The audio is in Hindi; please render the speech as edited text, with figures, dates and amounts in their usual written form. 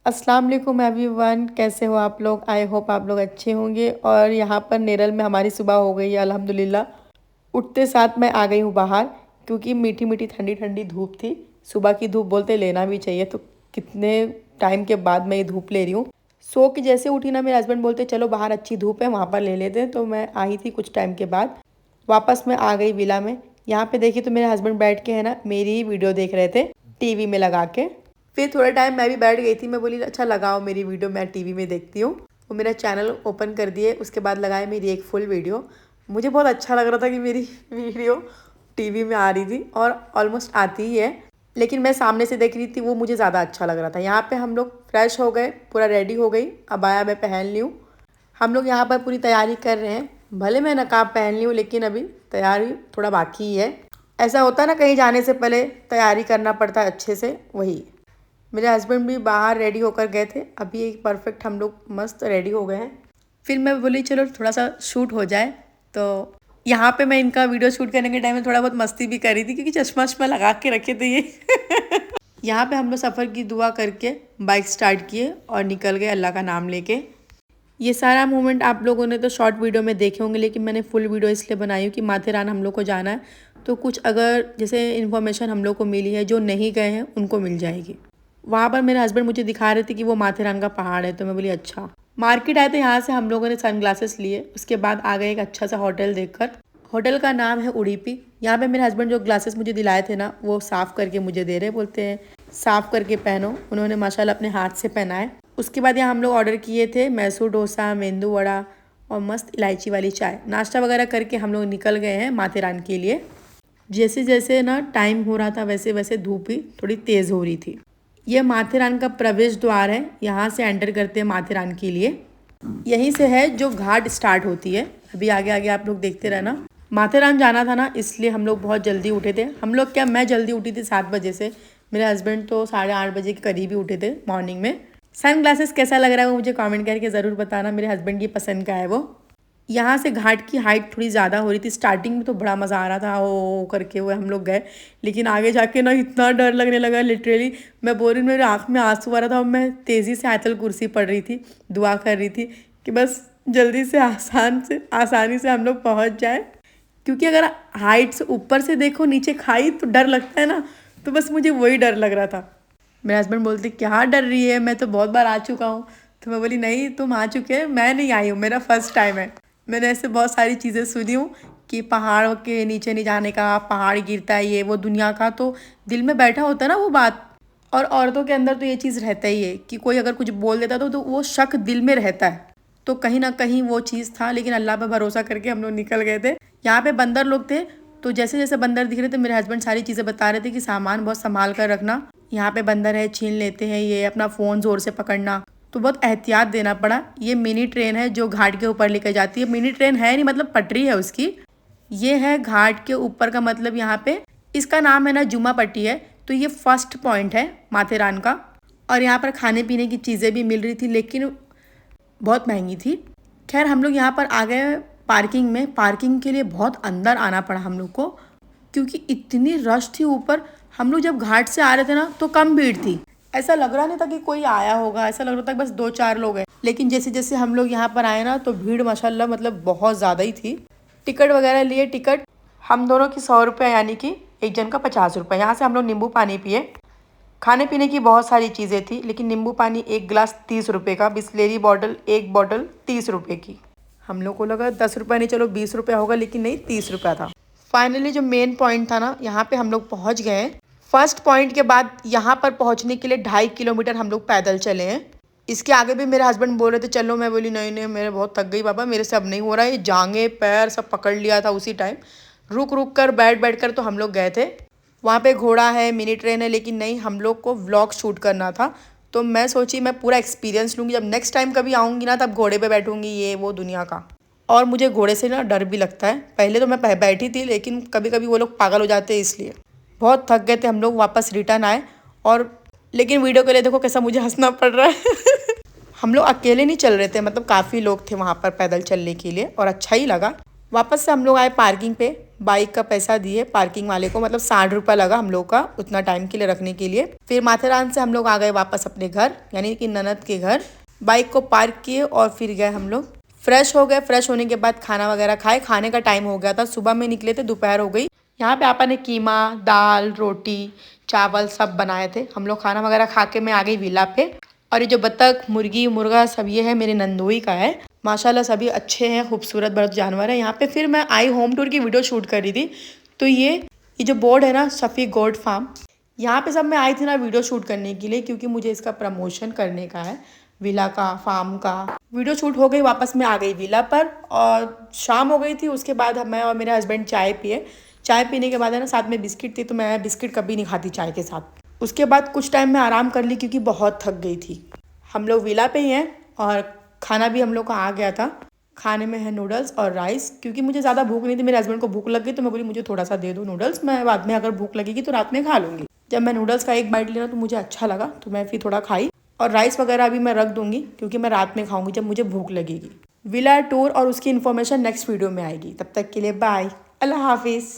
अस्सलाम वालेकुम एवरीवन, कैसे हो आप लोग। आई होप आप लोग अच्छे होंगे। और यहाँ पर नेरल में हमारी सुबह हो गई है अल्हम्दुलिल्लाह। उठते साथ मैं आ गई हूँ बाहर, क्योंकि मीठी मीठी ठंडी ठंडी धूप थी। सुबह की धूप बोलते लेना भी चाहिए, तो कितने टाइम के बाद मैं ये धूप ले रही हूँ। सो के जैसे उठी ना, मेरे हस्बैंड बोलते चलो बाहर अच्छी धूप है, वहाँ पर ले लेते हैं। तो मैं आई थी कुछ टाइम के बाद, वापस मैं आ गई विला में। यहाँ पे देखिए तो मेरे हस्बैंड बैठ के है ना मेरी ही वीडियो देख रहे थे टीवी में लगा के। फिर थोड़े टाइम मैं भी बैठ गई थी, मैं बोली अच्छा लगाओ मेरी वीडियो, मैं टीवी में देखती हूँ। वो मेरा चैनल ओपन कर दिए, उसके बाद लगाए मेरी एक फुल वीडियो। मुझे बहुत अच्छा लग रहा था कि मेरी वीडियो टीवी में आ रही थी, और ऑलमोस्ट आती ही है, लेकिन मैं सामने से देख रही थी, वो मुझे ज़्यादा अच्छा लग रहा था। यहाँ पे हम लोग फ्रेश हो गए, पूरा रेडी हो गई, अबाया मैं पहन ली हूँ। हम लोग यहाँ पर पूरी तैयारी कर रहे हैं। भले मैं नकाब पहन ली हूँ, लेकिन अभी तैयारी थोड़ा बाकी ही है। ऐसा होता है ना, कहीं जाने से पहले तैयारी करना पड़ता है अच्छे से, वही। मेरे हस्बैंड भी बाहर रेडी होकर गए थे, अभी एक परफेक्ट हम लोग मस्त रेडी हो गए हैं। फिर मैं बोली चलो थोड़ा सा शूट हो जाए। तो यहाँ पे मैं इनका वीडियो शूट करने के टाइम में थोड़ा बहुत मस्ती भी करी थी, क्योंकि चश्मा वश्मा लगा के रखे थे ये। यहाँ पे हम लोग सफ़र की दुआ करके बाइक स्टार्ट किए और निकल गए अल्लाह का नाम लेके। ये सारा मोमेंट आप लोगों ने तो शॉर्ट वीडियो में देखे होंगे, लेकिन मैंने फुल वीडियो इसलिए बनाई हूँ कि माथेरान हम लोग को जाना है, तो कुछ अगर जैसे इन्फॉर्मेशन हम लोग को मिली है, जो नहीं गए हैं उनको मिल जाएगी। वहाँ पर मेरे हस्बैंड मुझे दिखा रहे थे कि वो माथेरान का पहाड़ है, तो मैं बोली अच्छा। मार्केट आए थे, यहाँ से हम लोगों ने सनग्लासेस लिए, उसके बाद आ गए एक अच्छा सा होटल देखकर। होटल का नाम है उडुपी। यहाँ पे मेरे हस्बैंड जो ग्लासेस मुझे दिलाए थे ना, वो साफ़ करके मुझे दे रहे, बोलते हैं साफ़ करके पहनो। उन्होंने माशाल्लाह अपने हाथ से पहनाए। उसके बाद यहाँ हम लोग ऑर्डर किए थे मैसूर डोसा, मेंदू वड़ा और मस्त इलायची वाली चाय। नाश्ता वगैरह करके हम लोग निकल गए हैं माथेरान के लिए। जैसे जैसे ना टाइम हो रहा था, वैसे वैसे धूप भी थोड़ी तेज़ हो रही थी। यह माथेरान का प्रवेश द्वार है, यहाँ से एंटर करते हैं माथेरान के लिए। यहीं से है जो घाट स्टार्ट होती है। अभी आगे आगे आप लोग देखते रहना। माथेरान जाना था ना, इसलिए हम लोग बहुत जल्दी उठे थे। हम लोग क्या, मैं जल्दी उठी थी 7 बजे से, मेरे हस्बैंड तो 8:30 बजे के करीब ही उठे थे मॉर्निंग में। सन ग्लासेस कैसा लग रहा है वो मुझे कमेंट करके ज़रूर बताना, मेरे हस्बैंड की पसंद का है वो। यहाँ से घाट की हाइट थोड़ी ज़्यादा हो रही थी। स्टार्टिंग में तो बड़ा मज़ा आ रहा था, ओ करके वो हम लोग गए, लेकिन आगे जाके ना इतना डर लगने लगा लिटरली। मैं बोल रही हूँ, मेरे आँख में आंसू आ रहा था, और मैं तेज़ी से आयतल कुर्सी पढ़ रही थी, दुआ कर रही थी कि बस जल्दी से आसानी से हम लोग पहुँच जाए। क्योंकि अगर हाइट से ऊपर से देखो नीचे खाई तो डर लगता है ना, तो बस मुझे वही डर लग रहा था। मेरे हस्बैंड बोलते क्या डर रही है, मैं तो बहुत बार आ चुका हूँ। तो मैं बोली नहीं, तुम आ चुके हैं, मैं नहीं आई हूँ, मेरा फर्स्ट टाइम है। मैंने ऐसे बहुत सारी चीज़ें सुनी हूँ कि पहाड़ के नीचे नहीं जाने का, पहाड़ गिरता है, ये वो दुनिया का, तो दिल में बैठा होता है ना वो बात। और औरतों के अंदर तो ये चीज़ रहता ही है कि कोई अगर कुछ बोल देता तो वो शक दिल में रहता है। तो कहीं ना कहीं वो चीज़ था, लेकिन अल्लाह पे भरोसा करके हम लोग निकल गए थे। यहाँ पे बंदर लोग थे, तो जैसे जैसे बंदर दिख रहे थे, मेरे हस्बैंड सारी चीज़ें बता रहे थे कि सामान बहुत संभाल कर रखना, यहाँ पे बंदर है, छीन लेते हैं, ये अपना फ़ोन ज़ोर से पकड़ना, तो बहुत एहतियात देना पड़ा। ये मिनी ट्रेन है जो घाट के ऊपर लेकर जाती है। मिनी ट्रेन है नहीं, मतलब पटरी है उसकी। ये है घाट के ऊपर का, मतलब यहाँ पे इसका नाम है ना जुमा पट्टी है। तो ये फर्स्ट पॉइंट है माथेरान का। और यहाँ पर खाने पीने की चीज़ें भी मिल रही थी, लेकिन बहुत महंगी थी। खैर हम लोग यहाँ पर आ गए पार्किंग में। पार्किंग के लिए बहुत अंदर आना पड़ा हम लोग को, क्योंकि इतनी रश थी ऊपर। हम लोग जब घाट से आ रहे थे ना, तो कम भीड़ थी, ऐसा लग रहा नहीं था कि कोई आया होगा, ऐसा लग रहा था कि बस 2-4 लोग हैं। लेकिन जैसे जैसे हम लोग यहाँ पर आए ना, तो भीड़ माशाल्लाह मतलब बहुत ज़्यादा ही थी। टिकट वगैरह लिए, टिकट हम दोनों की 100 रुपये, यानी कि एक जन का 50 रुपये। यहाँ से हम लोग नींबू पानी पिए। खाने पीने की बहुत सारी चीज़ें थी, लेकिन नींबू पानी एक गिलास 30 रुपये का, बिस्लेरी बॉटल एक बॉटल 30 रुपये की। हम लोग को लगा 10 रुपये नहीं, चलो 20 रुपये होगा, लेकिन नहीं, 30 रुपया था। फाइनली जो मेन पॉइंट था ना, यहाँ पे हम लोग पहुँच गए हैं। फर्स्ट पॉइंट के बाद यहाँ पर पहुँचने के लिए 2.5 किलोमीटर हम लोग पैदल चले हैं। इसके आगे भी मेरे हस्बैंड बोल रहे थे चलो, मैं बोली नहीं नहीं, मेरे बहुत थक गई बाबा, मेरे से अब नहीं हो रहा है। ये जांघें पैर सब पकड़ लिया था उसी टाइम। रुक रुक कर बैठ कर तो हम लोग गए थे। वहाँ पे घोड़ा है, मिनी ट्रेन है, लेकिन नहीं, हम लोग को व्लॉग शूट करना था। तो मैं सोची मैं पूरा एक्सपीरियंस लूँगी, जब नेक्स्ट टाइम कभी आऊँगी ना, तब घोड़े पे बैठूँगी, ये वो दुनिया का। और मुझे घोड़े से ना डर भी लगता है। पहले तो मैं बैठी थी, लेकिन कभी कभी वो लोग पागल हो जाते हैं, इसलिए बहुत थक गए थे हम लोग। वापस रिटर्न आए, और लेकिन वीडियो के लिए देखो कैसा मुझे हंसना पड़ रहा है। हम लोग अकेले नहीं चल रहे थे, मतलब काफ़ी लोग थे वहाँ पर पैदल चलने के लिए, और अच्छा ही लगा। वापस से हम लोग आए पार्किंग पे। बाइक का पैसा दिए पार्किंग वाले को, मतलब 60 रुपये लगा हम लोग का उतना टाइम के लिए रखने के लिए। फिर माथेरान से हम लोग आ गए वापस अपने घर, यानी कि ननद के घर। बाइक को पार्क किए और फिर गए हम लोग, फ्रेश हो गए। फ्रेश होने के बाद खाना वगैरह खाए। खाने का टाइम हो गया था, सुबह में निकले थे, दोपहर हो गई। यहाँ पे आपा ने कीमा, दाल, रोटी, चावल सब बनाए थे। हम लोग खाना वगैरह खा के मैं आ गई विला पे। और ये जो बतख, मुर्गी, मुर्गा सब ये है मेरे नंदोई का है। माशाल्लाह सभी अच्छे हैं, खूबसूरत बहुत जानवर है यहाँ पे। फिर मैं आई होम टूर की वीडियो शूट कर रही थी, तो ये जो बोर्ड है ना, शफी गोट फार्म, यहाँ पे सब मैं आई थी ना वीडियो शूट करने के लिए, क्योंकि मुझे इसका प्रमोशन करने का है, विला का, फार्म का। वीडियो शूट हो गई, वापस मैं आ गई विला पर और शाम हो गई थी। उसके बाद मैं और मेरे हस्बैंड चाय पिए। चाय पीने के बाद है ना, साथ में बिस्किट थी, तो मैं बिस्किट कभी नहीं खाती चाय के साथ। उसके बाद कुछ टाइम मैं आराम कर ली क्योंकि बहुत थक गई थी। हम लोग विला पे ही हैं और खाना भी हम लोग का आ गया था। खाने में है नूडल्स और राइस, क्योंकि मुझे ज़्यादा भूख नहीं थी, मेरे हस्बैंड को भूख लग गई, तो मैं बोली मुझे थोड़ा सा दे दो नूडल्स, मैं बाद में अगर भूख लगेगी तो रात में खा लूँगी। जब मैं नूडल्स का एक बाइट लिया तो मुझे अच्छा लगा, तो मैं फिर थोड़ा खाई। और राइस वगैरह अभी मैं रख दूँगी क्योंकि मैं रात में खाऊँगी जब मुझे भूख लगेगी। विला टूर और उसकी इन्फॉर्मेशन नेक्स्ट वीडियो में आएगी। तब तक के लिए बाय, अल्लाह हाफिज़।